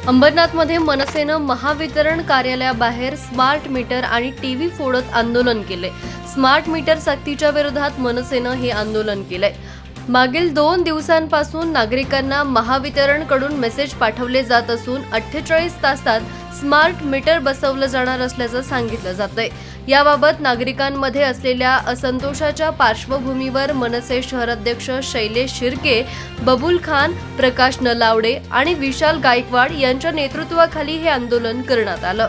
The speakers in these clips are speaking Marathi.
अंबरनाथमध्ये मनसेनं महावितरण कार्यालयाबाहेर स्मार्ट मीटर आणि टीव्ही फोडत आंदोलन केले। स्मार्ट मीटर सक्तीच्या विरोधात मनसेनं हे आंदोलन केलंय। मागील 2 दिवसांपासून नागरिकांना महावितरणकडून मेसेज पाठवले जात असून 48 तासात स्मार्ट मीटर बसवलं जाणार असल्याचं सांगितलं जातंय। याबाबत नागरिकांमध्ये असलेल्या असंतोषाच्या पार्श्वभूमीवर मनसे शहराध्यक्ष शैलेश शिर्के, बबुल खान, प्रकाश नलावडे आणि विशाल गायकवाड यांच्या नेतृत्वाखाली हे आंदोलन करण्यात आलं।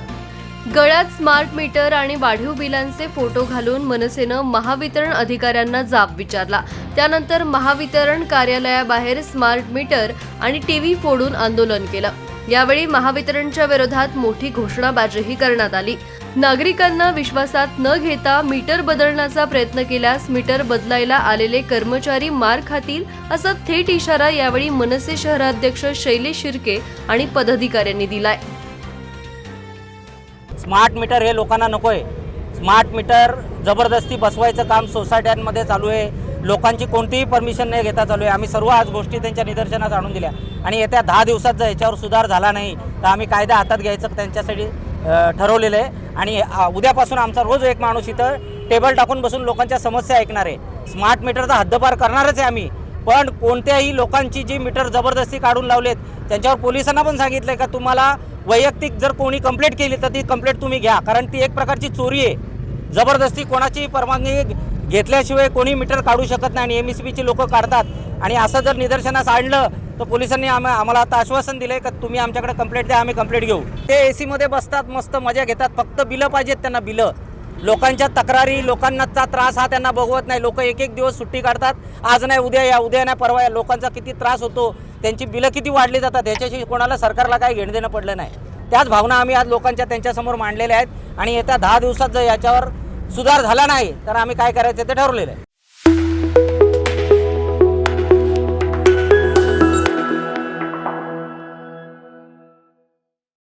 गळ्यात स्मार्ट मीटर आणि वाढीव बिलांचे फोटो घालून मनसेनं महावितरण अधिकाऱ्यांना जाब विचारला। त्यानंतर महावितरण कार्यालयाबाहेर स्मार्ट मीटर आणि टीव्ही फोडून आंदोलन केलं। यावेळी महावितरणच्या विरोधात मोठी घोषणाबाजीही करण्यात आली। नागरिकांना विश्वासात न घेता मीटर बदलण्याचा प्रयत्न केल्यास मीटर बदलायला आलेले कर्मचारी मार खातील असा थेट इशारा यावेळी मनसे शहराध्यक्ष शैलेश शिर्के आणि पदाधिकाऱ्यांनी दिलाय। स्मार्ट मीटर हे लोकांना नकोय। स्मार्ट मीटर जबरदस्ती बसवायचं काम सोसायट्यांमध्ये चालू आहे। लोकांची कोणतीही परमिशन न घेता चालू आहे। आम्ही सर्व आज गोष्टी त्यांच्या निदर्शनास आणून दिल्या आणि येत्या 10 दिवसात जर याच्यावर सुधार झाला नाही तर आम्ही कायदा हातात घ्यायचं त्यांच्यासाठी ठरवलेलं आहे। आणि उद्यापासून आमचा रोज एक माणूस इथं टेबल टाकून बसून लोकांच्या समस्या ऐकणार आहे। स्मार्ट मीटरचा हद्दपार करणारच आहे आम्ही, पण कोणत्याही लोकांची जी मीटर जबरदस्ती काढून लावलेत त्यांच्यावर पोलिसांना पण सांगितलं आहे का तुम्हाला वैयक्तिक जर कोणी कंप्लेंट केली तर ती कंप्लेंट तुम्ही घ्या, कारण ती एक प्रकारची चोरी आहे। जबरदस्ती कोणाची परवानगी घेतल्याशिवाय कोणी मीटर काढू शकत नाही आणि MSPची लोक काढतात। आणि असं जर निदर्शनास आणलं तर पोलिसांनी आम्हाला आता आश्वासन दिलं आहे का तुम्ही आमच्याकडे कंप्लेंट द्या, आम्ही कंप्लेंट घेऊ। ते AC मध्ये बसतात, मस्त मजा घेतात, फक्त बिलं पाहिजेत त्यांना, बिलं। लोकांच्या तक्रारी, लोकांचा त्रास हा त्यांना बघवत नाही। लोक एक दिवस सुट्टी काढतात, आज नाही उद्या या, उद्या नाही परवा या। लोकांचा किती त्रास होतो, त्यांची बिलं किती वाढली जातात, याच्याशी कोणाला सरकारला काही घेणं देणं पडलं नाही। त्याच भावना आम्ही आज लोकांच्या त्यांच्यासमोर मांडलेल्या आहेत आणि येत्या 10 दिवसात जर याच्यावर सुधार झाला नाही तर आम्ही काय करायचं ते ठरवलेलं आहे।